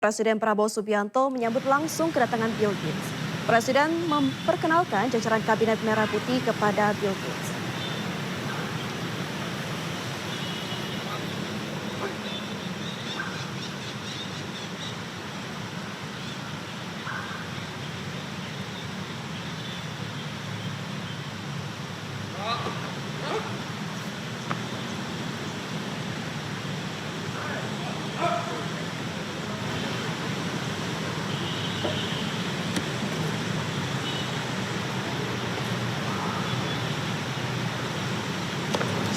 Presiden Prabowo Subianto menyambut langsung kedatangan Bill Gates. Presiden memperkenalkan jajaran Kabinet Merah Putih kepada Bill Gates.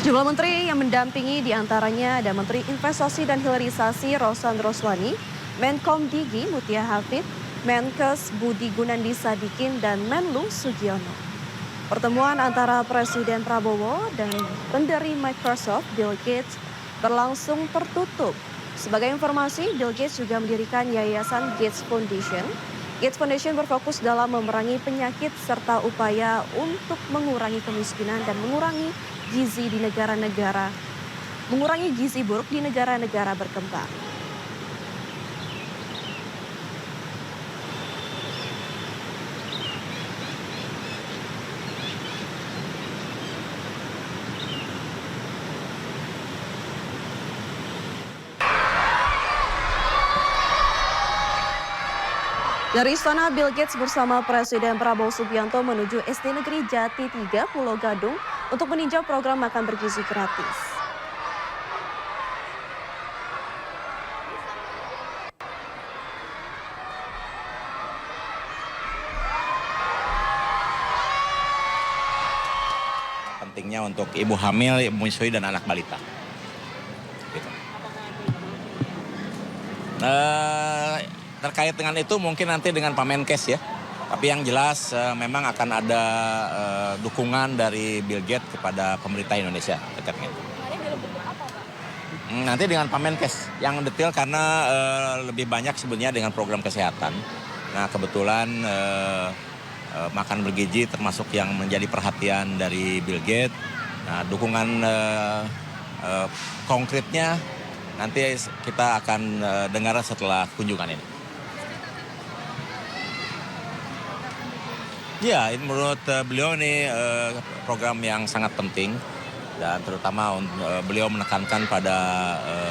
Sejumlah menteri yang mendampingi diantaranya ada Menteri Investasi dan Hilirisasi Rohsan Roslani, Menkom Digi Mutia Hafid, Menkes Budi Gunandi Sadikin, dan Menlu Sugiono. Pertemuan antara Presiden Prabowo dan pendiri Microsoft Bill Gates berlangsung tertutup. Sebagai informasi, Bill Gates juga mendirikan Yayasan Gates Foundation. Gates Foundation berfokus dalam memerangi penyakit serta upaya untuk mengurangi kemiskinan dan mengurangi gizi buruk di negara-negara berkembang. Dari istana, Bill Gates bersama Presiden Prabowo Subianto menuju SD Negeri Jati 3 Pulau Gadung untuk meninjau program makan bergizi gratis. Pentingnya untuk ibu hamil, ibu menyusui, dan anak balita. Gitu. Terkait dengan itu mungkin nanti dengan Pak Menkes ya. Tapi yang jelas memang akan ada dukungan dari Bill Gates kepada pemerintah Indonesia terkait dengan itu. Nanti dengan Pak Menkes yang detail karena lebih banyak sebenarnya dengan program kesehatan. Nah kebetulan makan bergizi termasuk yang menjadi perhatian dari Bill Gates. Nah dukungan konkretnya nanti kita akan dengar setelah kunjungan ini. Ya, menurut beliau ini program yang sangat penting dan terutama beliau menekankan pada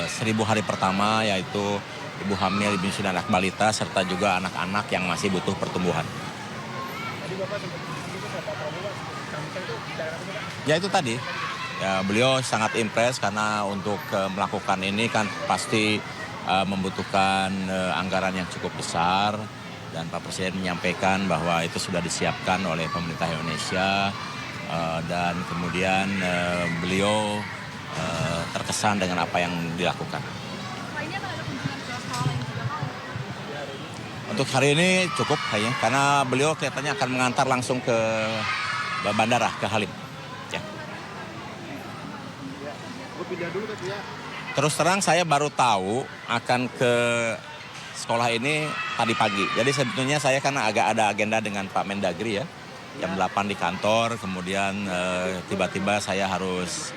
1000 hari pertama yaitu ibu hamil, ibu menyusui, dan anak balita serta juga anak-anak yang masih butuh pertumbuhan. Ya itu tadi, ya, beliau sangat impress karena untuk melakukan ini kan pasti membutuhkan anggaran yang cukup besar. Dan Pak Presiden menyampaikan bahwa itu sudah disiapkan oleh pemerintah Indonesia dan kemudian beliau terkesan dengan apa yang dilakukan. Untuk hari ini cukup kayaknya karena beliau kelihatannya akan mengantar langsung ke bandara, ke Halim. Ya. Terus terang saya baru tahu akan ke sekolah ini tadi pagi. Jadi sebetulnya saya kan agak ada agenda dengan Pak Mendagri ya. Jam 8 di kantor, kemudian tiba-tiba saya harus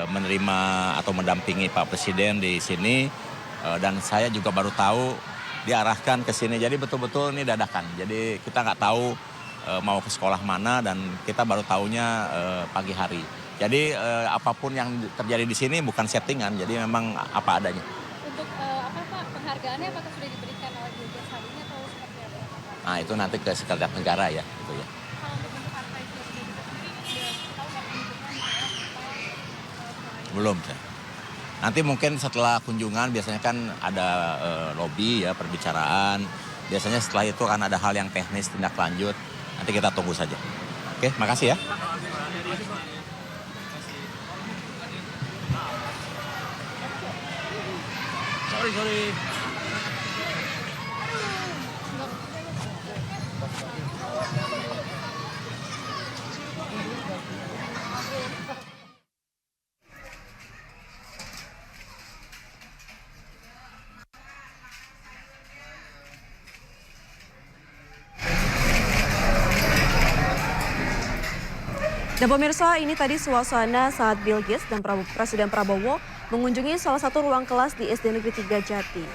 menerima atau mendampingi Pak Presiden di sini. Dan saya juga baru tahu diarahkan ke sini. Jadi betul-betul ini dadakan. Jadi kita nggak tahu mau ke sekolah mana dan kita baru tahunya pagi hari. Jadi apapun yang terjadi di sini bukan settingan, jadi memang apa adanya. Untuk apa Pak, penghargaannya apakah sudah diberikan oleh Bill Gates hari ini atau seperti apa? Nah itu nanti ke sekretariat negara ya. Gitu ya. Kalau untuk bentuk harta itu sendiri sudah tahu nggak penunjukan Belum saya. Nanti mungkin setelah kunjungan biasanya kan ada lobby ya, perbicaraan. Biasanya setelah itu kan ada hal yang teknis tindak lanjut. Nanti kita tunggu saja. Oke, makasih ya. Sorry. Dan pemirsa, ini tadi suasana saat Bill Gates dan Presiden Prabowo mengunjungi salah satu ruang kelas di SD Negeri 3 Jati.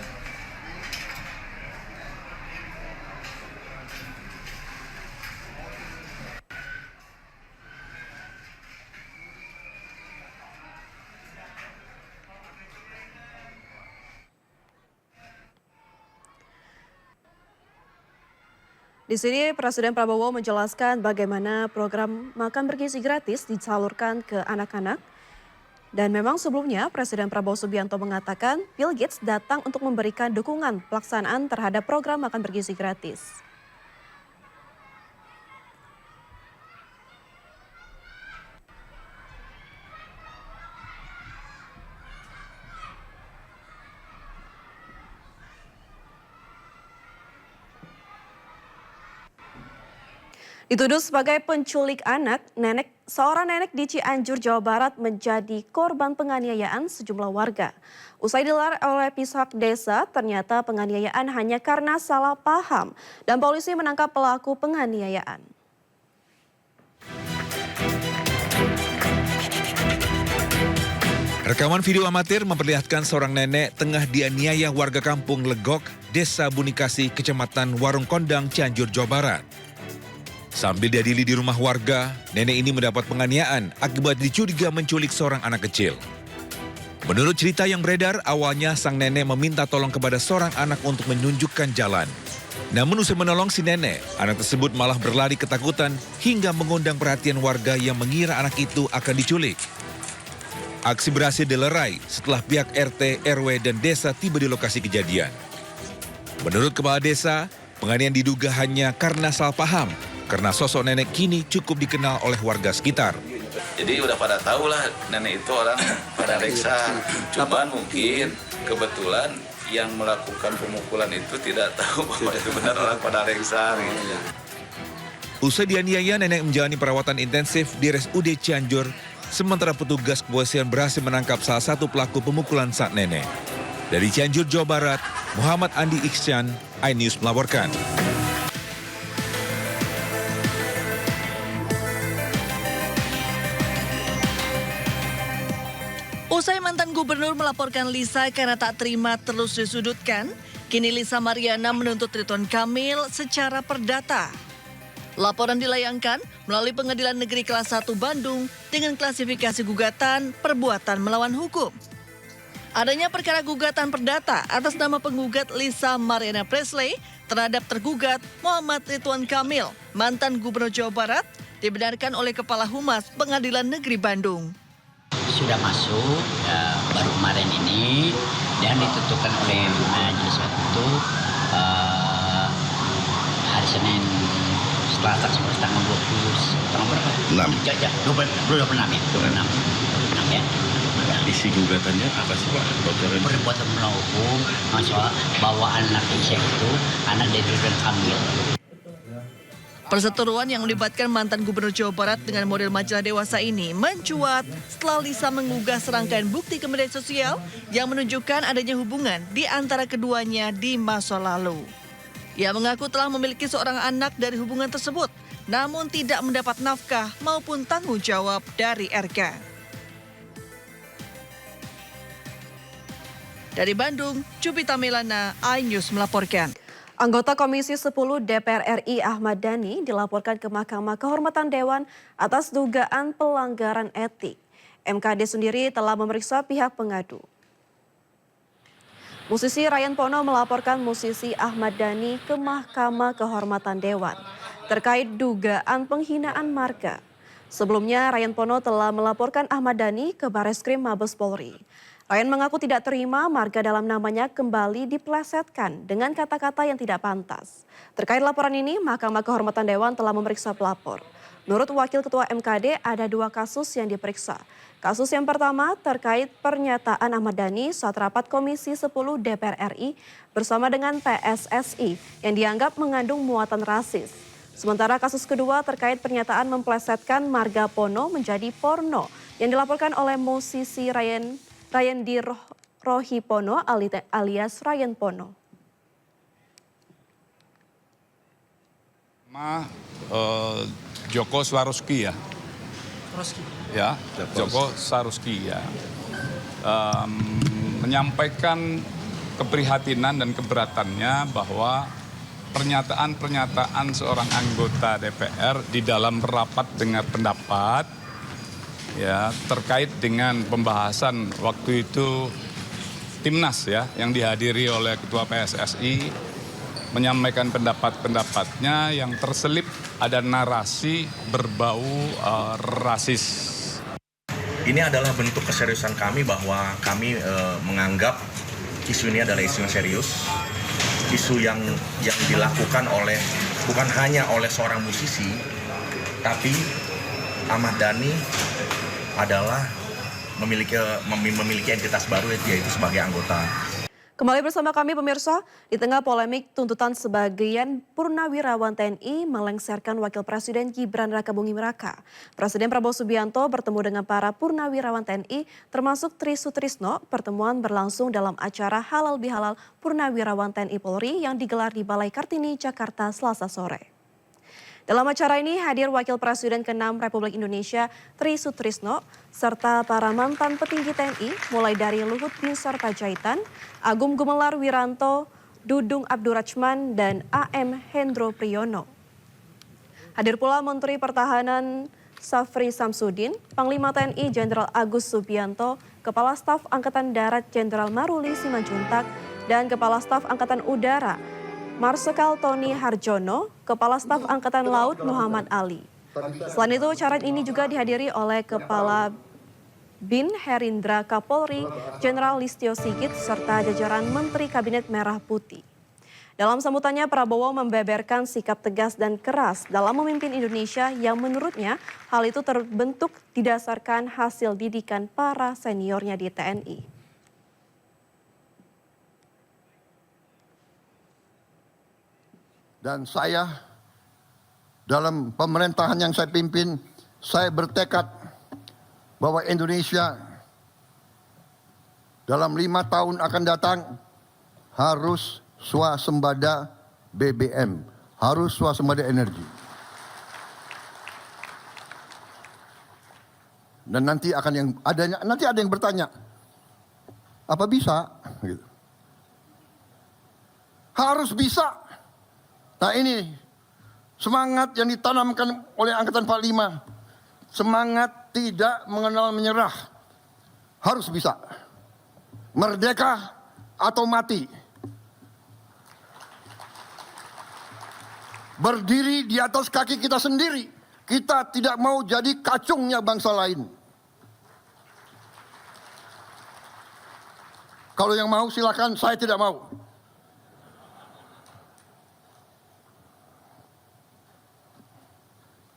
Di sini Presiden Prabowo menjelaskan bagaimana program makan bergizi gratis disalurkan ke anak-anak. Dan memang sebelumnya Presiden Prabowo Subianto mengatakan Bill Gates datang untuk memberikan dukungan pelaksanaan terhadap program makan bergizi gratis. Dituduh sebagai penculik anak, seorang nenek di Cianjur, Jawa Barat menjadi korban penganiayaan sejumlah warga. Usai dilarang oleh pihak desa, ternyata penganiayaan hanya karena salah paham dan polisi menangkap pelaku penganiayaan. Rekaman video amatir memperlihatkan seorang nenek tengah dianiaya warga kampung Legok, Desa Bunikasi, Kecamatan Warung Kondang, Cianjur, Jawa Barat. Sambil diadili di rumah warga, nenek ini mendapat penganiayaan akibat dicuriga menculik seorang anak kecil. Menurut cerita yang beredar, awalnya sang nenek meminta tolong kepada seorang anak untuk menunjukkan jalan. Namun usai menolong si nenek, anak tersebut malah berlari ketakutan hingga mengundang perhatian warga yang mengira anak itu akan diculik. Aksi berhasil dilerai setelah pihak RT, RW, dan desa tiba di lokasi kejadian. Menurut kepala desa, penganiayaan diduga hanya karena salah paham, karena sosok nenek kini cukup dikenal oleh warga sekitar. Jadi udah pada tahu lah nenek itu orang pada reksa. Cuman mungkin kebetulan yang melakukan pemukulan itu tidak tahu bahwa itu benar orang pada reksa. Gitu. Usai dianiaya, nenek menjalani perawatan intensif di RSUD Cianjur, sementara petugas kepolisian berhasil menangkap salah satu pelaku pemukulan sang nenek. Dari Cianjur, Jawa Barat, Muhammad Andi Iksan, iNews melaporkan. Usai mantan gubernur melaporkan Lisa karena tak terima terus disudutkan, kini Lisa Mariana menuntut Ridwan Kamil secara perdata. Laporan dilayangkan melalui Pengadilan Negeri Kelas 1 Bandung dengan klasifikasi gugatan perbuatan melawan hukum. Adanya perkara gugatan perdata atas nama penggugat Lisa Mariana Presley terhadap tergugat Muhammad Ridwan Kamil, mantan Gubernur Jawa Barat, dibenarkan oleh Kepala Humas Pengadilan Negeri Bandung. Sudah masuk baru kemarin ini dan ditentukan oleh majelis waktu hari Senin Selasa tanggal 20 tanggal berapa? 26 ya. Isi gugatannya apa sih Pak? Perbuatan melawan hukum, masalah bawa anak Isya itu anak dari Ridwan Kamil. Perseteruan yang melibatkan mantan Gubernur Jawa Barat dengan model majalah dewasa ini mencuat setelah Lisa menggugah serangkaian bukti ke media sosial yang menunjukkan adanya hubungan di antara keduanya di masa lalu. Ia mengaku telah memiliki seorang anak dari hubungan tersebut, namun tidak mendapat nafkah maupun tanggung jawab dari RK. Dari Bandung, Jupita Melana, iNews melaporkan. Anggota Komisi 10 DPR RI Ahmad Dhani dilaporkan ke Mahkamah Kehormatan Dewan atas dugaan pelanggaran etik. MKD sendiri telah memeriksa pihak pengadu. Musisi Ryan Pono melaporkan musisi Ahmad Dhani ke Mahkamah Kehormatan Dewan terkait dugaan penghinaan marga. Sebelumnya Ryan Pono telah melaporkan Ahmad Dhani ke Bareskrim Mabes Polri. Ryan mengaku tidak terima marga dalam namanya kembali diplesetkan dengan kata-kata yang tidak pantas. Terkait laporan ini, Mahkamah Kehormatan Dewan telah memeriksa pelapor. Menurut Wakil Ketua MKD, ada 2 kasus yang diperiksa. Kasus yang pertama terkait pernyataan Ahmad Dhani saat rapat Komisi 10 DPR RI bersama dengan PSSI yang dianggap mengandung muatan rasis. Sementara kasus kedua terkait pernyataan memplesetkan marga Pono menjadi porno yang dilaporkan oleh musisi Ryan Rohi Pono alias Ryan Pono. Joko Swarovski ya. Ya, Joko Swarovski ya. Menyampaikan keprihatinan dan keberatannya bahwa pernyataan-pernyataan seorang anggota DPR di dalam rapat dengar pendapat ya terkait dengan pembahasan waktu itu Timnas ya yang dihadiri oleh Ketua PSSI menyampaikan pendapat-pendapatnya yang terselip ada narasi berbau rasis. Ini adalah bentuk keseriusan kami bahwa kami menganggap isu ini adalah isu yang serius, isu yang dilakukan oleh bukan hanya oleh seorang musisi, tapi Ahmad Dhani adalah memiliki entitas baru yaitu sebagai anggota. Kembali bersama kami pemirsa, di tengah polemik tuntutan sebagian purnawirawan TNI melengsarkan Wakil Presiden Gibran Rakabuming Raka. Presiden Prabowo Subianto bertemu dengan para purnawirawan TNI termasuk Tri Sutrisno. Pertemuan berlangsung dalam acara Halal Bihalal Purnawirawan TNI Polri yang digelar di Balai Kartini, Jakarta Selasa sore. Dalam acara ini hadir Wakil Presiden ke-6 Republik Indonesia Tri Sutrisno serta para mantan petinggi TNI mulai dari Luhut Binsar Panjaitan, Agung Gumelar Wiranto, Dudung Abdurrahman, dan AM Hendro Priyono. Hadir pula Menteri Pertahanan Safri Samsudin, Panglima TNI Jenderal Agus Subianto, Kepala Staf Angkatan Darat Jenderal Maruli Simanjuntak, dan Kepala Staf Angkatan Udara Marsikal Tony Harjono, Kepala Staf Angkatan Laut Muhammad Ali. Selain itu, acara ini juga dihadiri oleh Kepala BIN Herindra Kapolri, Jenderal Listio Sigit, serta jajaran Menteri Kabinet Merah Putih. Dalam sambutannya, Prabowo membeberkan sikap tegas dan keras dalam memimpin Indonesia yang menurutnya hal itu terbentuk didasarkan hasil didikan para seniornya di TNI. Dan saya dalam pemerintahan yang saya pimpin, saya bertekad bahwa Indonesia dalam 5 tahun akan datang harus swasembada BBM, harus swasembada energi. Dan nanti ada yang bertanya, apa bisa? Gitu. Harus bisa. Nah ini semangat yang ditanamkan oleh Angkatan 45, semangat tidak mengenal menyerah, harus bisa. Merdeka atau mati. Berdiri di atas kaki kita sendiri, kita tidak mau jadi kacungnya bangsa lain. Kalau yang mau silakan, saya tidak mau.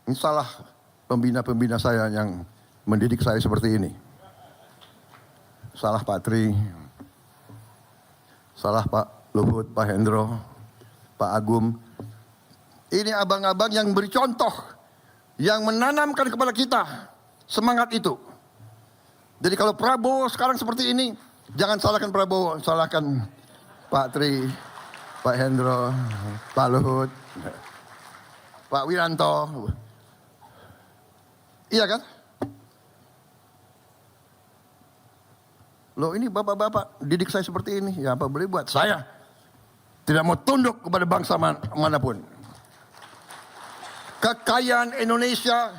Ini salah pembina-pembina saya yang mendidik saya seperti ini. Salah Pak Tri, salah Pak Luhut, Pak Hendro, Pak Agum. Ini abang-abang yang beri contoh, yang menanamkan kepada kita semangat itu. Jadi kalau Prabowo sekarang seperti ini, jangan salahkan Prabowo, salahkan Pak Tri, Pak Hendro, Pak Luhut, Pak Wiranto. Iya kan? Loh ini bapak-bapak didik saya seperti ini, ya apa boleh buat. Saya tidak mau tunduk kepada bangsa manapun. Kekayaan Indonesia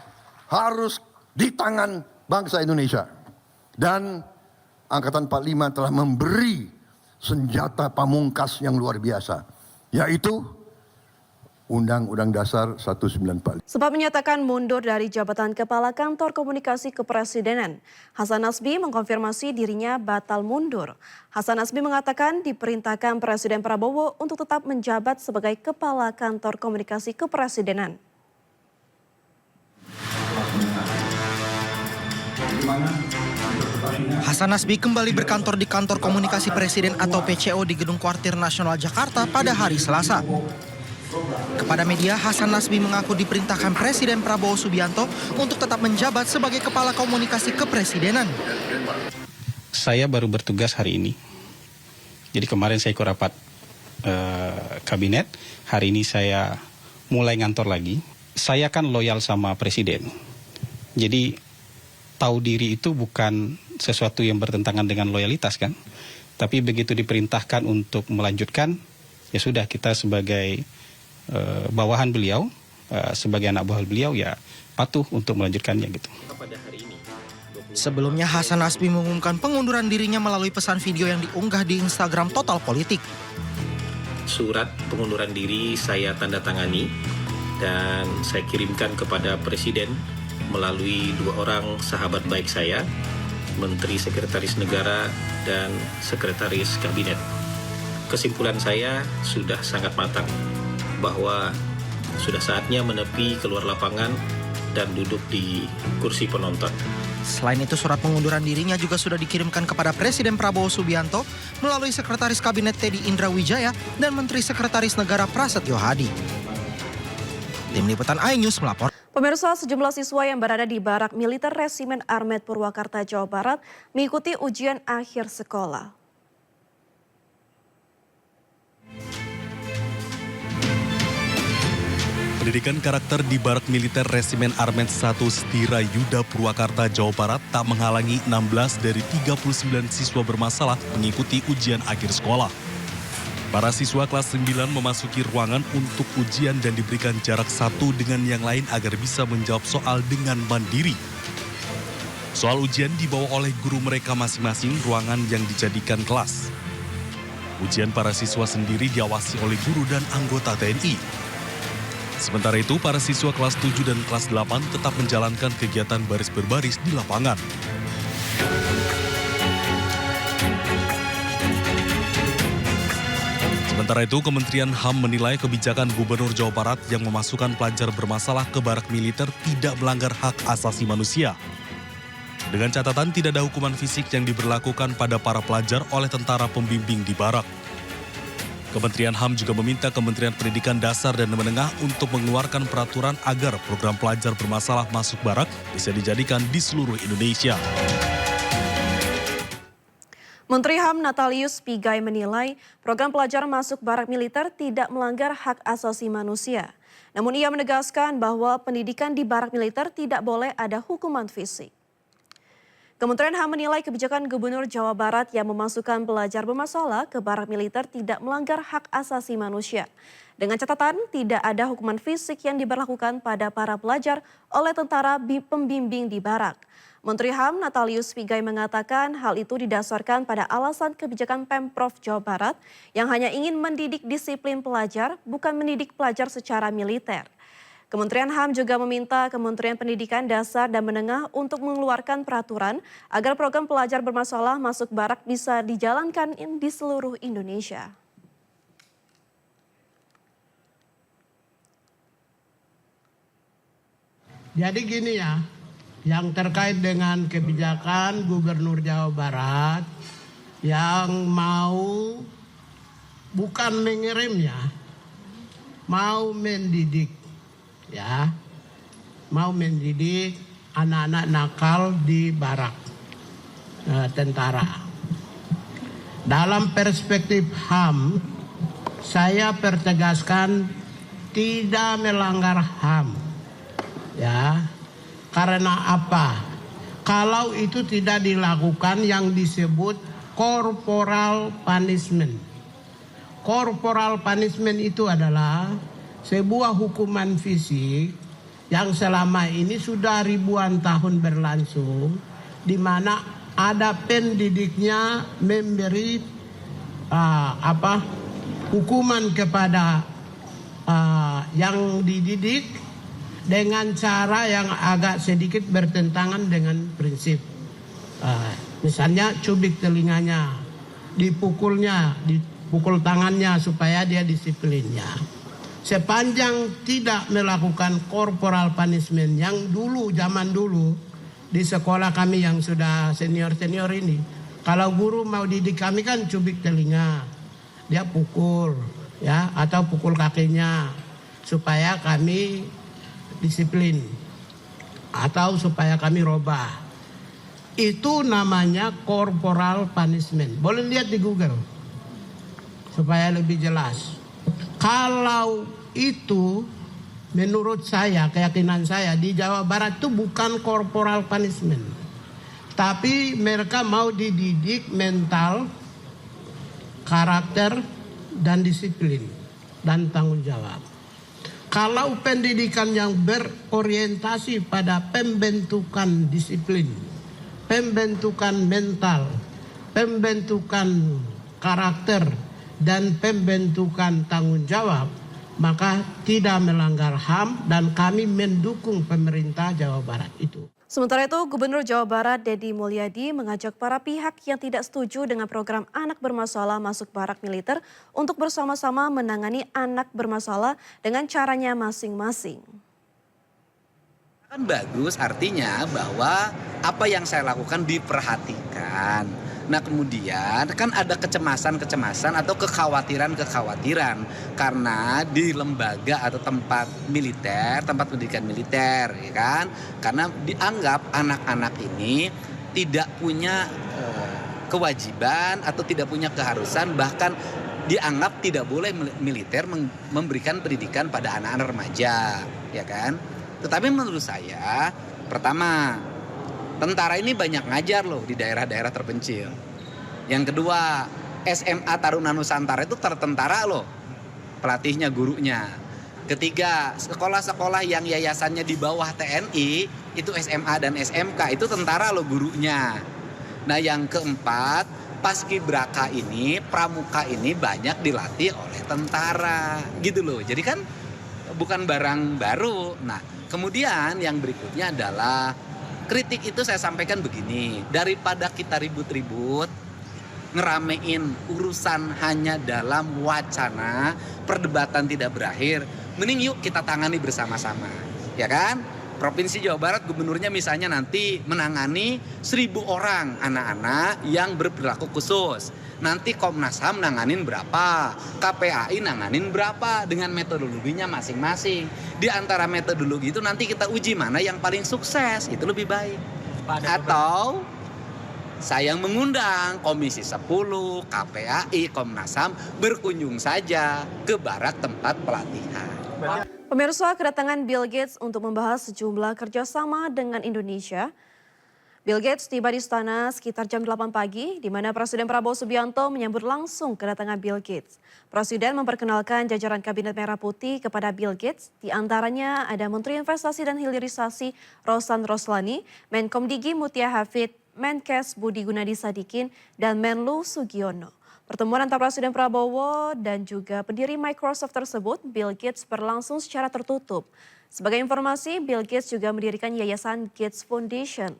harus di tangan bangsa Indonesia. Dan Angkatan 45 telah memberi senjata pamungkas yang luar biasa, yaitu Undang-Undang Dasar 1945. Sempat menyatakan mundur dari jabatan Kepala Kantor Komunikasi Kepresidenan, Hasan Nasbi mengkonfirmasi dirinya batal mundur. Hasan Nasbi mengatakan diperintahkan Presiden Prabowo untuk tetap menjabat sebagai Kepala Kantor Komunikasi Kepresidenan. Hasan Nasbi kembali berkantor di Kantor Komunikasi Presiden atau PCO di Gedung Kuartir Nasional Jakarta pada hari Selasa. Kepada media, Hasan Nasbi mengaku diperintahkan Presiden Prabowo Subianto untuk tetap menjabat sebagai Kepala Komunikasi Kepresidenan. Saya baru bertugas hari ini. Jadi kemarin saya ikut rapat kabinet, hari ini saya mulai ngantor lagi. Saya kan loyal sama Presiden. Jadi tahu diri itu bukan sesuatu yang bertentangan dengan loyalitas kan. Tapi begitu diperintahkan untuk melanjutkan, ya sudah kita sebagai bawahan beliau, sebagai anak buah beliau ya patuh untuk melanjutkannya gitu. Sebelumnya Hasan Nasbi mengumumkan pengunduran dirinya melalui pesan video yang diunggah di Instagram Total Politik. surat pengunduran diri saya tanda tangani dan saya kirimkan kepada Presiden melalui 2 orang sahabat baik saya, Menteri Sekretaris Negara dan Sekretaris Kabinet. Kesimpulan saya sudah sangat matang bahwa sudah saatnya menepi keluar lapangan dan duduk di kursi penonton. Selain itu, surat pengunduran dirinya juga sudah dikirimkan kepada Presiden Prabowo Subianto melalui Sekretaris Kabinet Teddy Indra Wijaya dan Menteri Sekretaris Negara Prasetyo Hadi. Tim Liputan iNews melapor. Pemirsa, sejumlah siswa yang berada di Barak Militer Resimen Armet Purwakarta, Jawa Barat mengikuti ujian akhir sekolah. Pendidikan karakter di Barak Militer Resimen Armet 1 Setira Yuda Purwakarta, Jawa Barat tak menghalangi 16 dari 39 siswa bermasalah mengikuti ujian akhir sekolah. Para siswa kelas 9 memasuki ruangan untuk ujian dan diberikan jarak satu dengan yang lain agar bisa menjawab soal dengan mandiri. Soal ujian dibawa oleh guru mereka masing-masing ruangan yang dijadikan kelas. Ujian para siswa sendiri diawasi oleh guru dan anggota TNI. Sementara itu, para siswa kelas 7 dan kelas 8 tetap menjalankan kegiatan baris berbaris di lapangan. Sementara itu, Kementerian HAM menilai kebijakan Gubernur Jawa Barat yang memasukkan pelajar bermasalah ke barak militer tidak melanggar hak asasi manusia. Dengan catatan tidak ada hukuman fisik yang diberlakukan pada para pelajar oleh tentara pembimbing di barak. Kementerian HAM juga meminta Kementerian Pendidikan Dasar dan Menengah untuk mengeluarkan peraturan agar program pelajar bermasalah masuk barak bisa dijadikan di seluruh Indonesia. Menteri HAM Natalius Pigai menilai program pelajar masuk barak militer tidak melanggar hak asasi manusia. Namun ia menegaskan bahwa pendidikan di barak militer tidak boleh ada hukuman fisik. Kementerian HAM menilai kebijakan Gubernur Jawa Barat yang memasukkan pelajar bermasalah ke barak militer tidak melanggar hak asasi manusia. Dengan catatan tidak ada hukuman fisik yang diberlakukan pada para pelajar oleh tentara pembimbing di barak. Menteri HAM Natalius Pigai mengatakan hal itu didasarkan pada alasan kebijakan Pemprov Jawa Barat yang hanya ingin mendidik disiplin pelajar, bukan mendidik pelajar secara militer. Kementerian HAM juga meminta Kementerian Pendidikan Dasar dan Menengah untuk mengeluarkan peraturan agar program pelajar bermasalah masuk barak bisa dijalankan di seluruh Indonesia. Jadi gini ya, yang terkait dengan kebijakan Gubernur Jawa Barat yang mau bukan mengirim ya, mau mendidik ya, mau mendidik anak-anak nakal di barak tentara. Dalam perspektif HAM, saya pertegaskan tidak melanggar HAM ya. Karena apa? Kalau itu tidak dilakukan yang disebut corporal punishment. Corporal punishment itu adalah sebuah hukuman fisik yang selama ini sudah ribuan tahun berlangsung, di mana ada pendidiknya memberi hukuman kepada yang dididik dengan cara yang agak sedikit bertentangan dengan prinsip. Misalnya cubit telinganya, dipukulnya, dipukul tangannya supaya dia disiplinnya. Sepanjang tidak melakukan corporal punishment yang dulu, zaman dulu, di sekolah kami yang sudah senior-senior ini, kalau guru mau didik kami kan cubit telinga, dia pukul, ya, atau pukul kakinya, supaya kami disiplin atau supaya kami robah. Itu namanya corporal punishment. Boleh lihat di Google supaya lebih jelas. Kalau itu menurut saya, keyakinan saya di Jawa Barat itu bukan corporal punishment, tapi mereka mau dididik mental, karakter, dan disiplin dan tanggung jawab. Kalau pendidikan yang berorientasi pada pembentukan disiplin, pembentukan mental, pembentukan karakter, dan pembentukan tanggung jawab, maka tidak melanggar HAM dan kami mendukung pemerintah Jawa Barat itu. Sementara itu, Gubernur Jawa Barat Deddy Mulyadi mengajak para pihak yang tidak setuju dengan program anak bermasalah masuk barak militer untuk bersama-sama menangani anak bermasalah dengan caranya masing-masing. Kan bagus, artinya bahwa apa yang saya lakukan diperhatikan. Nah kemudian kan ada kecemasan-kecemasan atau kekhawatiran-kekhawatiran karena di lembaga atau tempat militer, tempat pendidikan militer, ya kan? Karena dianggap anak-anak ini tidak punya kewajiban atau tidak punya keharusan, bahkan dianggap tidak boleh militer memberikan pendidikan pada anak-anak remaja, ya kan? Tetapi menurut saya, pertama, tentara ini banyak ngajar loh di daerah-daerah terpencil. Yang kedua, SMA Taruna Nusantara itu tertentara loh, pelatihnya, gurunya. Ketiga, sekolah-sekolah yang yayasannya di bawah TNI, itu SMA dan SMK, itu tentara loh gurunya. Nah yang keempat, Paskibraka ini, pramuka ini banyak dilatih oleh tentara, gitu loh. Jadi kan bukan barang baru. Nah kemudian yang berikutnya adalah kritik itu saya sampaikan begini, daripada kita ribut-ribut, ngeramein urusan hanya dalam wacana, perdebatan tidak berakhir, mending yuk kita tangani bersama-sama, ya kan? Provinsi Jawa Barat gubernurnya misalnya nanti menangani 1.000 orang anak-anak yang berperilaku khusus. Nanti Komnas HAM nanganin berapa, KPAI nanganin berapa dengan metodologinya masing-masing. Di antara metodologi itu nanti kita uji mana yang paling sukses, itu lebih baik. Atau saya mengundang Komisi 10, KPAI, Komnas HAM berkunjung saja ke barak tempat pelatihan. Pemirsa, kedatangan Bill Gates untuk membahas sejumlah kerjasama dengan Indonesia. Bill Gates tiba di istana sekitar jam 8 pagi, di mana Presiden Prabowo Subianto menyambut langsung kedatangan Bill Gates. Presiden memperkenalkan jajaran Kabinet Merah Putih kepada Bill Gates, di antaranya ada Menteri Investasi dan Hilirisasi Rosan Roslani, Menkom Digi Mutia Hafid, Menkes Budi Gunadi Sadikin, dan Menlu Sugiono. Pertemuan antara Presiden Prabowo dan juga pendiri Microsoft tersebut, Bill Gates, berlangsung secara tertutup. Sebagai informasi, Bill Gates juga mendirikan yayasan Gates Foundation.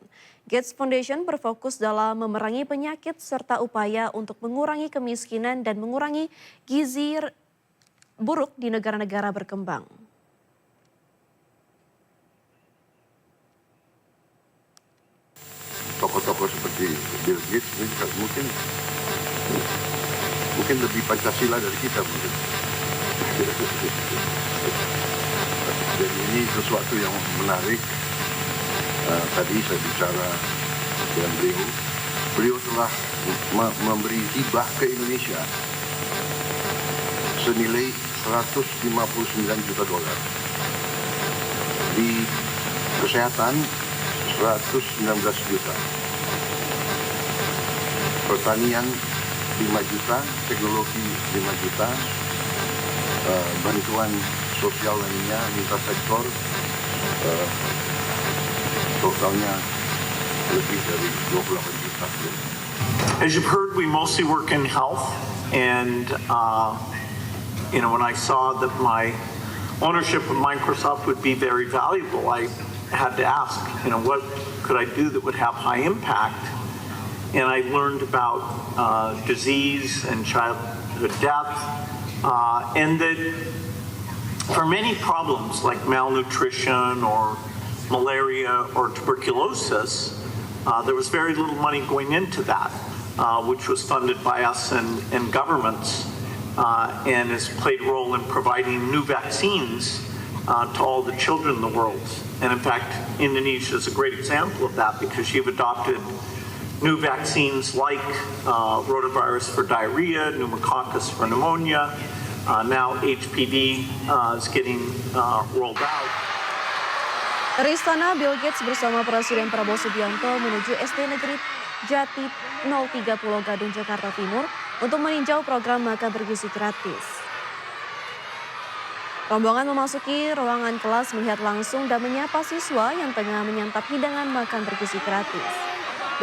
Gates Foundation berfokus dalam memerangi penyakit serta upaya untuk mengurangi kemiskinan dan mengurangi gizi buruk di negara-negara berkembang. Tokoh-tokoh seperti Bill Gates ini mungkin lebih Pancasila dari kita mungkin. Jadi ini sesuatu yang menarik. Tadi saya bicara dengan beliau. Beliau telah memberi hibah ke Indonesia senilai $159 juta. Di kesehatan 119 juta. Pertanian 5 juta, teknologi 5 juta, bantuan sosial lainnya, lintas sektor, totalnya lebih dari 28 juta. As you've heard, we mostly work in health, and when I saw that my ownership of Microsoft would be very valuable, I had to ask, what could I do that would have high impact? And I learned about disease and childhood death, and that for many problems like malnutrition or malaria or tuberculosis, there was very little money going into that, which was funded by us and governments, and has played a role in providing new vaccines to all the children in the world. And in fact, Indonesia is a great example of that because you've adopted new vaccines like rotavirus for diarrhea, pneumococcus for pneumonia, now HPV is getting rolled out. Dari istana, Bill Gates bersama Presiden Prabowo Subianto menuju SD Negeri Jati 030 Gadung, Jakarta Timur untuk meninjau program makan bergizi gratis. Rombongan memasuki ruangan kelas melihat langsung dan menyapa siswa yang tengah menyantap hidangan makan bergizi gratis.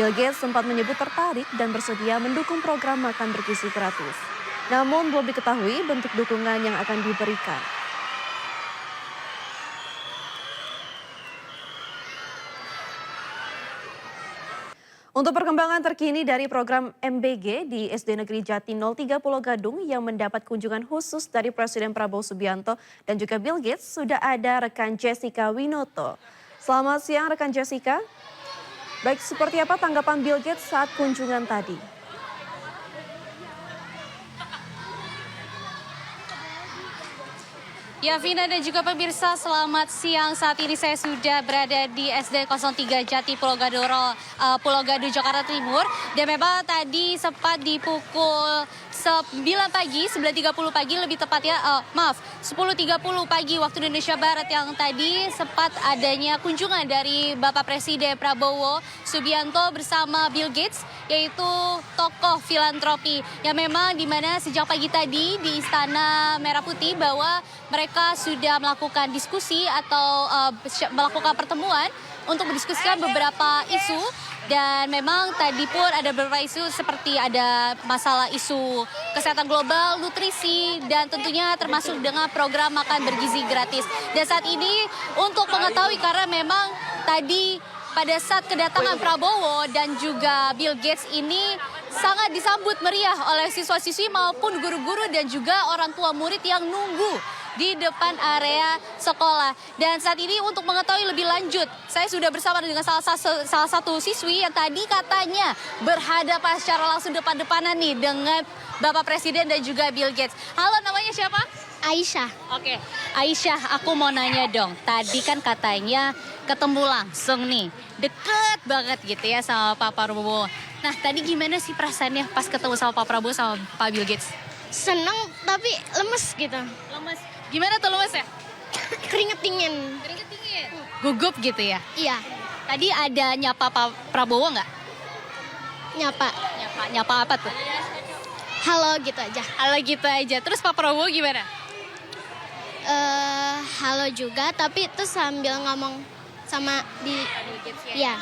Bill Gates sempat menyebut tertarik dan bersedia mendukung program makan bergizi gratis. Namun belum diketahui bentuk dukungan yang akan diberikan. Untuk perkembangan terkini dari program MBG di SD Negeri Jati 03 Pulau Gadung yang mendapat kunjungan khusus dari Presiden Prabowo Subianto dan juga Bill Gates, sudah ada rekan Jessica Winoto. Selamat siang rekan Jessica. Baik, seperti apa tanggapan Bill Gates saat kunjungan tadi? Ya, Vina dan juga pemirsa, selamat siang. Saat ini saya sudah berada di SD 03 Jati Pulau Gadung, Jakarta Timur. Dan memang tadi sempat di pukul 9 pagi, 9.30 pagi lebih tepatnya, 10.30 pagi waktu Indonesia Barat yang tadi sempat adanya kunjungan dari Bapak Presiden Prabowo Subianto bersama Bill Gates, yaitu tokoh filantropi yang memang dimana sejak pagi tadi di Istana Merah Putih bahwa mereka sudah melakukan diskusi atau melakukan pertemuan untuk mendiskusikan beberapa isu. Dan memang tadi pun ada beberapa isu seperti ada masalah isu kesehatan global, nutrisi, dan tentunya termasuk dengan program makan bergizi gratis. Dan saat ini untuk mengetahui karena memang tadi pada saat kedatangan Prabowo dan juga Bill Gates ini sangat disambut meriah oleh siswa-siswi maupun guru-guru dan juga orang tua murid yang nunggu di depan area sekolah. Dan saat ini untuk mengetahui lebih lanjut, saya sudah bersama dengan salah satu siswi yang tadi katanya berhadapan secara langsung depan-depanan nih dengan Bapak Presiden dan juga Bill Gates. Halo, namanya siapa? Aisyah. Oke, Aisyah, aku mau nanya dong. Tadi kan katanya ketemu langsung nih, deket banget gitu ya sama Pak Prabowo. Nah, tadi gimana sih perasaannya pas ketemu sama Pak Prabowo sama Pak Bill Gates? Seneng tapi lemes gitu. Lemes. Gimana tuh lemesnya? Keringet dingin. Keringet dingin. Gugup gitu ya? Iya. Tadi ada nyapa Pak Prabowo nggak? Nyapa. Nyapa apa tuh? Halo gitu aja. Halo gitu aja. Terus Pak Prabowo gimana? Halo juga, tapi itu sambil ngomong sama di. Iya.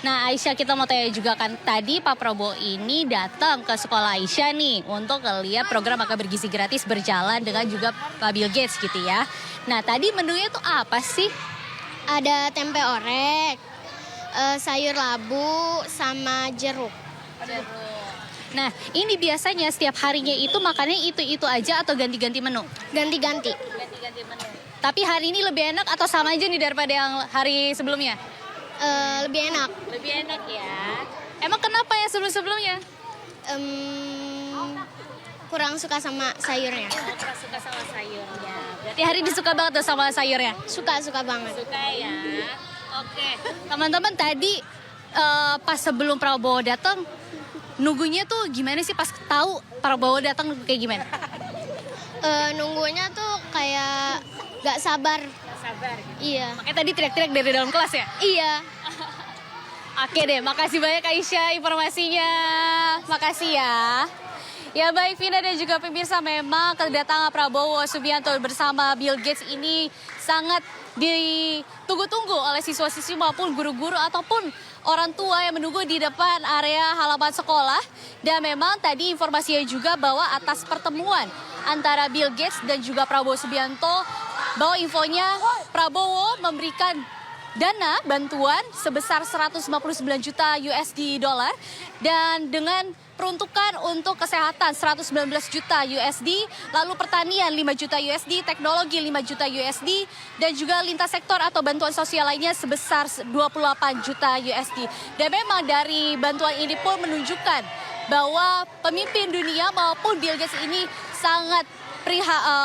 Nah, Aisyah, kita mau tanya juga kan, tadi Pak Prabowo ini datang ke sekolah Aisyah nih untuk lihat program makan bergizi gratis berjalan dengan juga Pak Bill Gates gitu ya. Nah, tadi menunya tuh apa sih? Ada tempe orek, sayur labu, sama jeruk. Nah, ini biasanya setiap harinya itu makannya itu aja atau ganti-ganti menu? Ganti-ganti. Ganti-ganti menu. Tapi hari ini lebih enak atau sama aja nih daripada yang hari sebelumnya? Lebih enak. Lebih enak ya. Emang kenapa ya sebelum-sebelumnya? Kurang suka sama sayurnya. Kurang suka sama sayurnya. Berarti hari ini suka banget tuh sama sayurnya? Suka banget. Suka ya. Oke. Teman-teman tadi pas sebelum Prabowo datang, nunggunya tuh gimana sih pas tahu Prabowo datang kayak gimana? Nunggunya tuh kayak gak sabar. Sabar gitu. Iya. Makanya tadi teriak-teriak dari dalam kelas ya? Iya. Oke deh, makasih banyak Aisyah informasinya. Makasih ya. Ya baik, Vina dan juga pemirsa, memang kedatangan Prabowo Subianto bersama Bill Gates ini sangat ditunggu-tunggu oleh siswa-siswi maupun guru-guru ataupun orang tua yang menunggu di depan area halaman sekolah. Dan memang tadi informasinya juga bahwa atas pertemuan antara Bill Gates dan juga Prabowo Subianto, bahwa infonya Prabowo memberikan dana bantuan sebesar 159 juta USD dolar dan dengan peruntukan untuk kesehatan 119 juta USD, lalu pertanian 5 juta USD, teknologi 5 juta USD, dan juga lintas sektor atau bantuan sosial lainnya sebesar 28 juta USD. Dan memang dari bantuan ini pun menunjukkan bahwa pemimpin dunia maupun Bill Gates ini sangat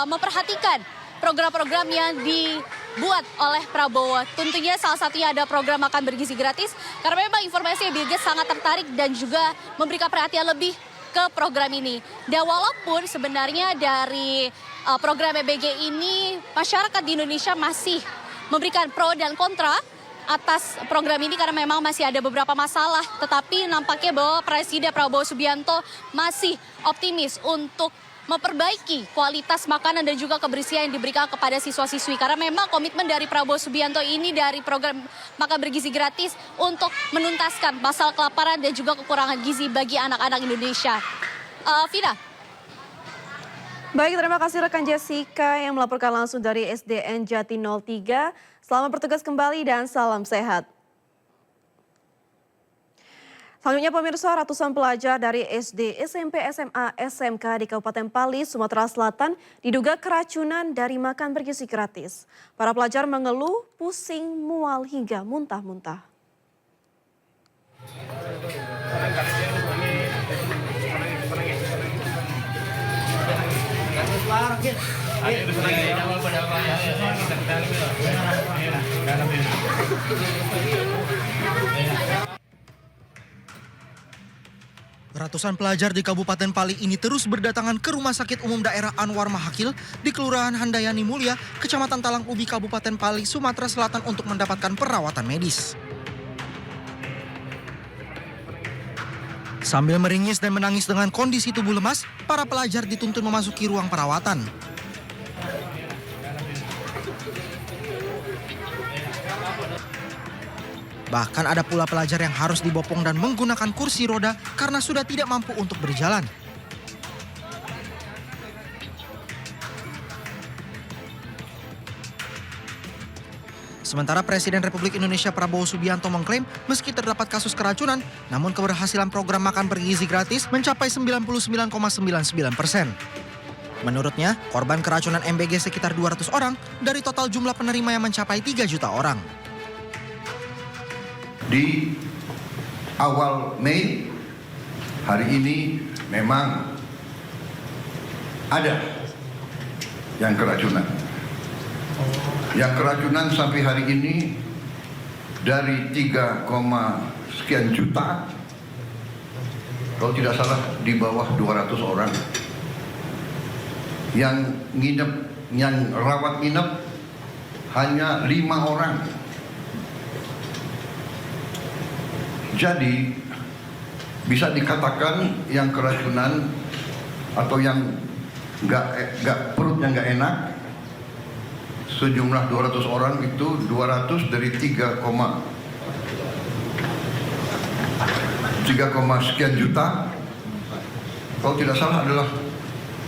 memperhatikan program-program yang dibuat oleh Prabowo. Tentunya salah satunya ada program makan bergizi gratis, karena memang informasi Bill Gates sangat tertarik dan juga memberikan perhatian lebih ke program ini. Dan walaupun sebenarnya dari program MBG ini, masyarakat di Indonesia masih memberikan pro dan kontra atas program ini karena memang masih ada beberapa masalah. Tetapi nampaknya bahwa Presiden Prabowo Subianto masih optimis untuk memperbaiki kualitas makanan dan juga kebersihan yang diberikan kepada siswa-siswi. Karena memang komitmen dari Prabowo Subianto ini dari program makan bergizi gratis untuk menuntaskan masalah kelaparan dan juga kekurangan gizi bagi anak-anak Indonesia. Vina? Baik, terima kasih rekan Jessica yang melaporkan langsung dari SDN Jati 03. Selamat bertugas kembali dan salam sehat. Selanjutnya pemirsa, ratusan pelajar dari SD, SMP, SMA, SMK di Kabupaten Pali, Sumatera Selatan diduga keracunan dari makan bergizi gratis. Para pelajar mengeluh, pusing, mual hingga muntah-muntah. Ratusan pelajar di Kabupaten Pali ini terus berdatangan ke Rumah Sakit Umum Daerah Anwar Mahakil di Kelurahan Handayani Mulia, Kecamatan Talang Ubi, Kabupaten Pali, Sumatera Selatan untuk mendapatkan perawatan medis. Sambil meringis dan menangis dengan kondisi tubuh lemas, para pelajar dituntun memasuki ruang perawatan. Bahkan ada pula pelajar yang harus dibopong dan menggunakan kursi roda karena sudah tidak mampu untuk berjalan. Sementara Presiden Republik Indonesia Prabowo Subianto mengklaim meski terdapat kasus keracunan, namun keberhasilan program makan bergizi gratis mencapai 99,99%. Menurutnya, korban keracunan MBG sekitar 200 orang dari total jumlah penerima yang mencapai 3 juta orang. Di awal Mei hari ini memang ada yang keracunan. Yang keracunan sampai hari ini dari 3, sekian juta, kalau tidak salah di bawah 200 orang. Yang nginep, yang rawat nginep hanya 5 orang. Jadi bisa dikatakan yang keracunan atau yang perutnya nggak enak sejumlah 200 orang itu 200 dari 3, sekian juta, kalau tidak salah adalah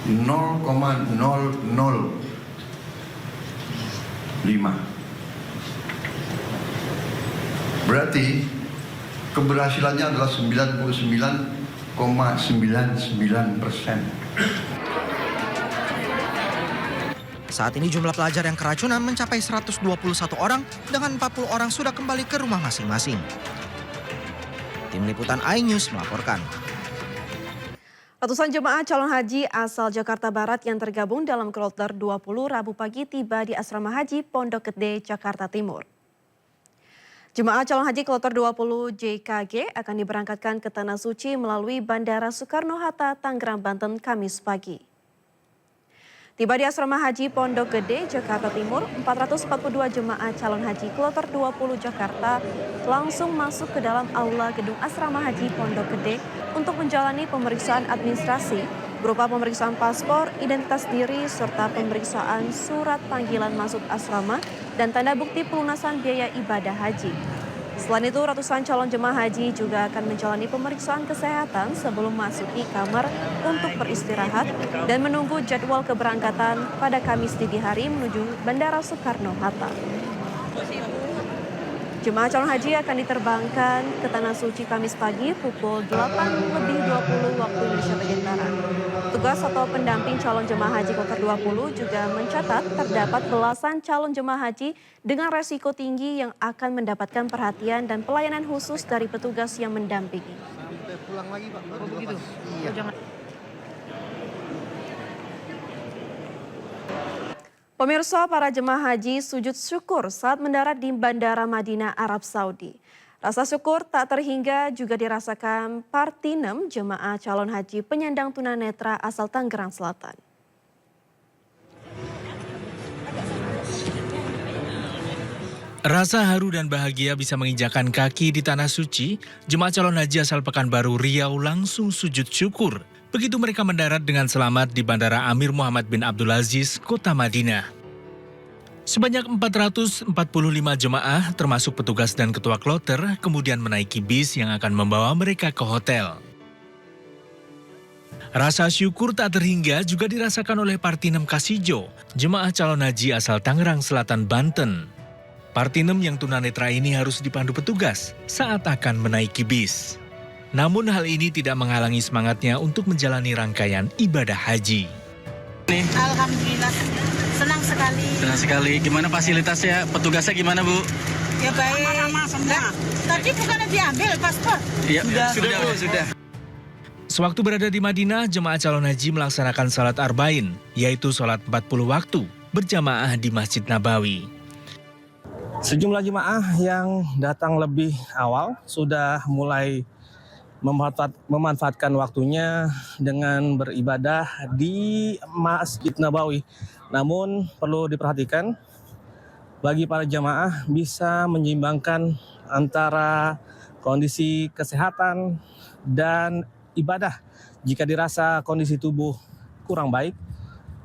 0,005. Berarti keberhasilannya adalah 99,99%. Saat ini jumlah pelajar yang keracunan mencapai 121 orang dengan 40 orang sudah kembali ke rumah masing-masing. Tim Liputan iNews melaporkan. Ratusan jemaah calon haji asal Jakarta Barat yang tergabung dalam Kloter 20 Rabu pagi tiba di Asrama Haji Pondok Gede, Jakarta Timur. Jemaah calon haji Kloter 20 JKG akan diberangkatkan ke Tanah Suci melalui Bandara Soekarno-Hatta, Tangerang, Banten, Kamis pagi. Tiba di Asrama Haji Pondok Gede, Jakarta Timur, 442 jemaah calon haji Kloter 20 Jakarta langsung masuk ke dalam aula gedung Asrama Haji Pondok Gede untuk menjalani pemeriksaan administrasi berupa pemeriksaan paspor, identitas diri, serta pemeriksaan surat panggilan masuk asrama dan tanda bukti pelunasan biaya ibadah haji. Selain itu, ratusan calon jemaah haji juga akan menjalani pemeriksaan kesehatan sebelum masuki kamar untuk beristirahat dan menunggu jadwal keberangkatan pada Kamis dini hari menuju Bandara Soekarno-Hatta. Jemaah calon haji akan diterbangkan ke Tanah Suci Kamis pagi pukul 8:20 waktu Indonesia bagian Barat. Petugas atau pendamping calon jemaah haji Kloter 20 juga mencatat terdapat belasan calon jemaah haji dengan resiko tinggi yang akan mendapatkan perhatian dan pelayanan khusus dari petugas yang mendampingi. Sampai pulang lagi Pak, baru begitu? Iya. Jangan. Pemirsa, para jemaah haji sujud syukur saat mendarat di Bandara Madinah, Arab Saudi. Rasa syukur tak terhingga juga dirasakan Partinem, jemaah calon haji penyandang tunanetra asal Tangerang Selatan. Rasa haru dan bahagia bisa menginjakan kaki di Tanah Suci, jemaah calon haji asal Pekanbaru Riau langsung sujud syukur. Begitu mereka mendarat dengan selamat di Bandara Amir Muhammad bin Abdul Aziz, Kota Madinah. Sebanyak 445 jemaah termasuk petugas dan ketua kloter kemudian menaiki bis yang akan membawa mereka ke hotel. Rasa syukur tak terhingga juga dirasakan oleh Partinem Kasijo, jemaah calon haji asal Tangerang Selatan, Banten. Partinem yang tunanetra ini harus dipandu petugas saat akan menaiki bis. Namun hal ini tidak menghalangi semangatnya untuk menjalani rangkaian ibadah haji. Alhamdulillah, senang sekali. Senang sekali. Gimana fasilitasnya? Petugasnya gimana, Bu? Ya baik. Ramah semua. Tadi bukannya diambil paspor? Iya, sudah. Sewaktu berada di Madinah, jemaah calon haji melaksanakan salat arba'in, yaitu salat 40 waktu berjamaah di Masjid Nabawi. Sejumlah jemaah yang datang lebih awal sudah mulai memanfaatkan waktunya dengan beribadah di Masjid Nabawi. Namun perlu diperhatikan, bagi para jemaah bisa menyeimbangkan antara kondisi kesehatan dan ibadah. Jika dirasa kondisi tubuh kurang baik,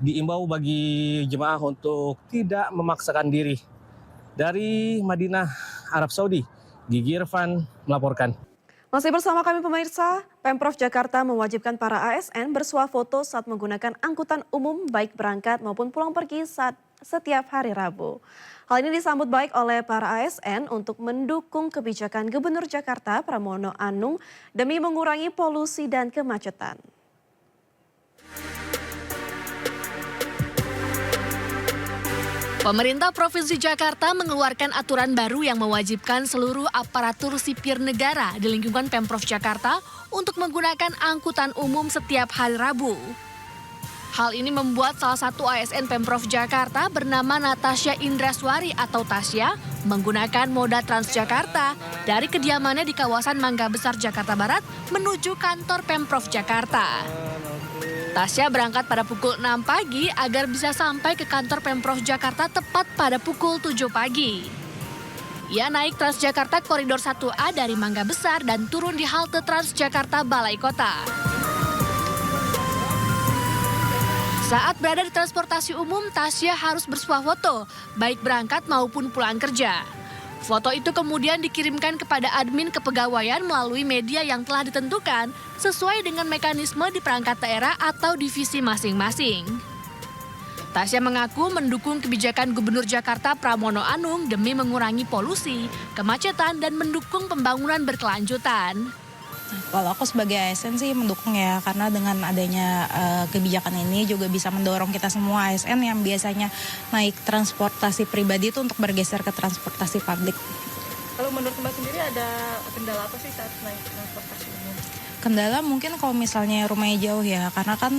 diimbau bagi jemaah untuk tidak memaksakan diri. Dari Madinah, Arab Saudi, Gigi Irfan melaporkan. Masih bersama kami pemirsa, Pemprov Jakarta mewajibkan para ASN bersuah foto saat menggunakan angkutan umum baik berangkat maupun pulang pergi saat setiap hari Rabu. Hal ini disambut baik oleh para ASN untuk mendukung kebijakan Gubernur Jakarta Pramono Anung demi mengurangi polusi dan kemacetan. Pemerintah Provinsi Jakarta mengeluarkan aturan baru yang mewajibkan seluruh aparatur sipir negara di lingkungan Pemprov Jakarta untuk menggunakan angkutan umum setiap hari Rabu. Hal ini membuat salah satu ASN Pemprov Jakarta bernama Natasha Indraswari atau Tasya menggunakan moda Transjakarta dari kediamannya di kawasan Mangga Besar, Jakarta Barat menuju kantor Pemprov Jakarta. Tasya berangkat pada pukul 6 pagi agar bisa sampai ke kantor Pemprov Jakarta tepat pada pukul 7 pagi. Ia naik Transjakarta Koridor 1A dari Mangga Besar dan turun di halte Transjakarta Balai Kota. Saat berada di transportasi umum, Tasya harus bersuah foto, baik berangkat maupun pulang kerja. Foto itu kemudian dikirimkan kepada admin kepegawaian melalui media yang telah ditentukan sesuai dengan mekanisme di perangkat daerah atau divisi masing-masing. Tasya mengaku mendukung kebijakan Gubernur Jakarta Pramono Anung demi mengurangi polusi, kemacetan, dan mendukung pembangunan berkelanjutan. Kalau aku sebagai ASN sih mendukung ya, karena dengan adanya kebijakan ini juga bisa mendorong kita semua ASN yang biasanya naik transportasi pribadi itu untuk bergeser ke transportasi publik. Kalau menurut Mbak sendiri ada kendala apa sih saat naik transportasi umum? Kendala mungkin kalau misalnya rumahnya jauh ya, karena kan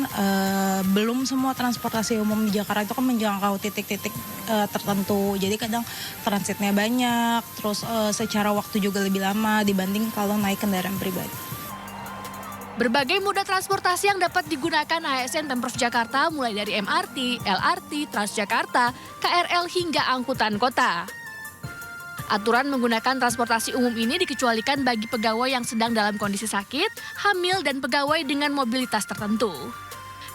belum semua transportasi umum di Jakarta itu kan menjangkau titik-titik tertentu. Jadi kadang transitnya banyak, terus secara waktu juga lebih lama dibanding kalau naik kendaraan pribadi. Berbagai moda transportasi yang dapat digunakan ASN Pemprov Jakarta mulai dari MRT, LRT, Transjakarta, KRL hingga angkutan kota. Aturan menggunakan transportasi umum ini dikecualikan bagi pegawai yang sedang dalam kondisi sakit, hamil, dan pegawai dengan mobilitas tertentu.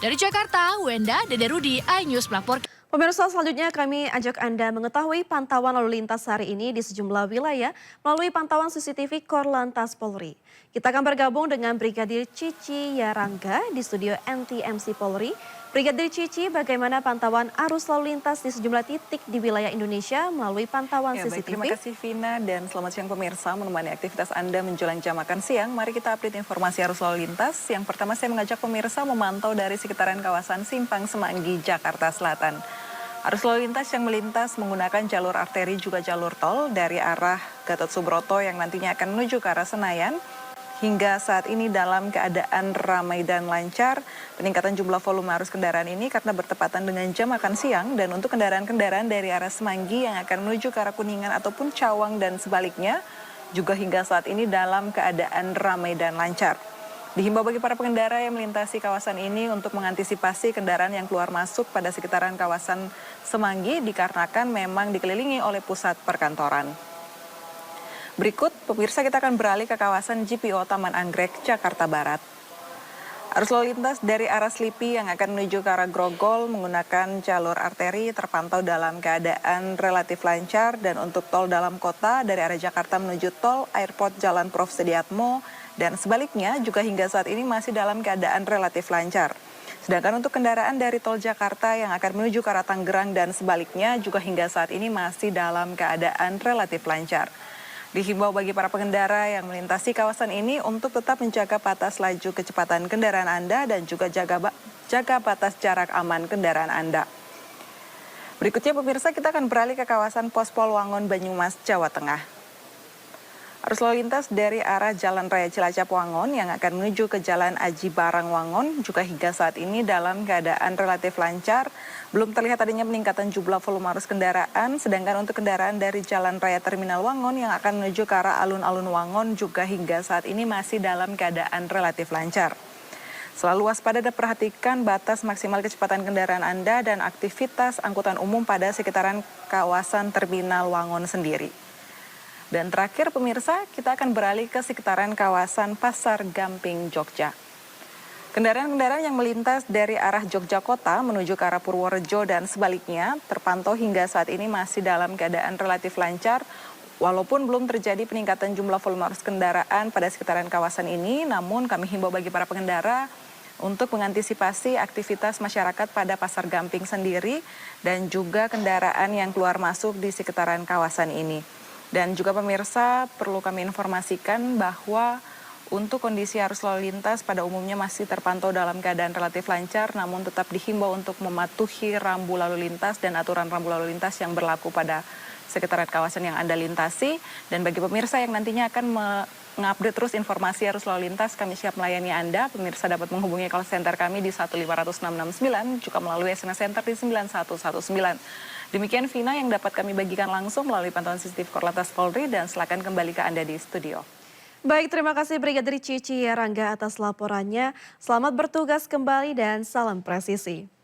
Dari Jakarta, Wenda Dederudi, iNews melaporkan. Pemirsa, selanjutnya kami ajak Anda mengetahui pantauan lalu lintas hari ini di sejumlah wilayah melalui pantauan CCTV Korlantas Polri. Kita akan bergabung dengan Brigadir Cici Yarangga di studio NTMC Polri. Brigadir Cici, bagaimana pantauan arus lalu lintas di sejumlah titik di wilayah Indonesia melalui pantauan CCTV? Baik, terima kasih Vina dan selamat siang pemirsa. Menemani aktivitas Anda menjelang jam makan siang, mari kita update informasi arus lalu lintas. Yang pertama saya mengajak pemirsa memantau dari sekitaran kawasan Simpang Semanggi, Jakarta Selatan. Arus lalu lintas yang melintas menggunakan jalur arteri juga jalur tol dari arah Gatot Subroto yang nantinya akan menuju ke arah Senayan. Hingga saat ini dalam keadaan ramai dan lancar. Peningkatan jumlah volume arus kendaraan ini karena bertepatan dengan jam makan siang. Dan untuk kendaraan-kendaraan dari arah Semanggi yang akan menuju ke arah Kuningan ataupun Cawang dan sebaliknya, juga hingga saat ini dalam keadaan ramai dan lancar. Dihimbau bagi para pengendara yang melintasi kawasan ini untuk mengantisipasi kendaraan yang keluar masuk pada sekitaran kawasan Semanggi dikarenakan memang dikelilingi oleh pusat perkantoran. Berikut, pemirsa, kita akan beralih ke kawasan GPO Taman Anggrek, Jakarta Barat. Arus lalu lintas dari arah Slipi yang akan menuju ke arah Grogol menggunakan jalur arteri terpantau dalam keadaan relatif lancar, dan untuk tol dalam kota dari arah Jakarta menuju tol Airport Jalan Prof. Sudiatmo dan sebaliknya juga hingga saat ini masih dalam keadaan relatif lancar. Sedangkan untuk kendaraan dari tol Jakarta yang akan menuju ke arah Tangerang dan sebaliknya juga hingga saat ini masih dalam keadaan relatif lancar. Dihimbau bagi para pengendara yang melintasi kawasan ini untuk tetap menjaga batas laju kecepatan kendaraan Anda dan juga jaga batas jarak aman kendaraan Anda. Berikutnya pemirsa, kita akan beralih ke kawasan Pos Pol Wangon, Banyumas, Jawa Tengah. Arus lalu lintas dari arah Jalan Raya Cilacap Wangon yang akan menuju ke Jalan Aji Barang Wangon juga hingga saat ini dalam keadaan relatif lancar. Belum terlihat adanya peningkatan jumlah volume arus kendaraan, sedangkan untuk kendaraan dari Jalan Raya Terminal Wangon yang akan menuju ke arah alun-alun Wangon juga hingga saat ini masih dalam keadaan relatif lancar. Selalu waspada dan perhatikan batas maksimal kecepatan kendaraan Anda dan aktivitas angkutan umum pada sekitaran kawasan Terminal Wangon sendiri. Dan terakhir pemirsa, kita akan beralih ke sekitaran kawasan Pasar Gamping, Jogja. Kendaraan-kendaraan yang melintas dari arah Jogja Kota menuju ke arah Purworejo dan sebaliknya terpantau hingga saat ini masih dalam keadaan relatif lancar. Walaupun belum terjadi peningkatan jumlah volume arus kendaraan pada sekitaran kawasan ini, namun kami himbau bagi para pengendara untuk mengantisipasi aktivitas masyarakat pada Pasar Gamping sendiri dan juga kendaraan yang keluar masuk di sekitaran kawasan ini. Dan juga pemirsa, perlu kami informasikan bahwa untuk kondisi arus lalu lintas pada umumnya masih terpantau dalam keadaan relatif lancar, namun tetap dihimbau untuk mematuhi rambu lalu lintas dan aturan rambu lalu lintas yang berlaku pada sekitaran kawasan yang Anda lintasi. Dan bagi pemirsa yang nantinya akan mengupdate terus informasi arus lalu lintas, kami siap melayani Anda. Pemirsa dapat menghubungi call center kami di 1500669, juga melalui SMS Center di 9119. Demikian Vina yang dapat kami bagikan langsung melalui pantauan CCTV Korlantas Polri, dan silakan kembali ke Anda di studio. Baik, terima kasih Brigadir Cici Rangga atas laporannya. Selamat bertugas kembali dan salam presisi.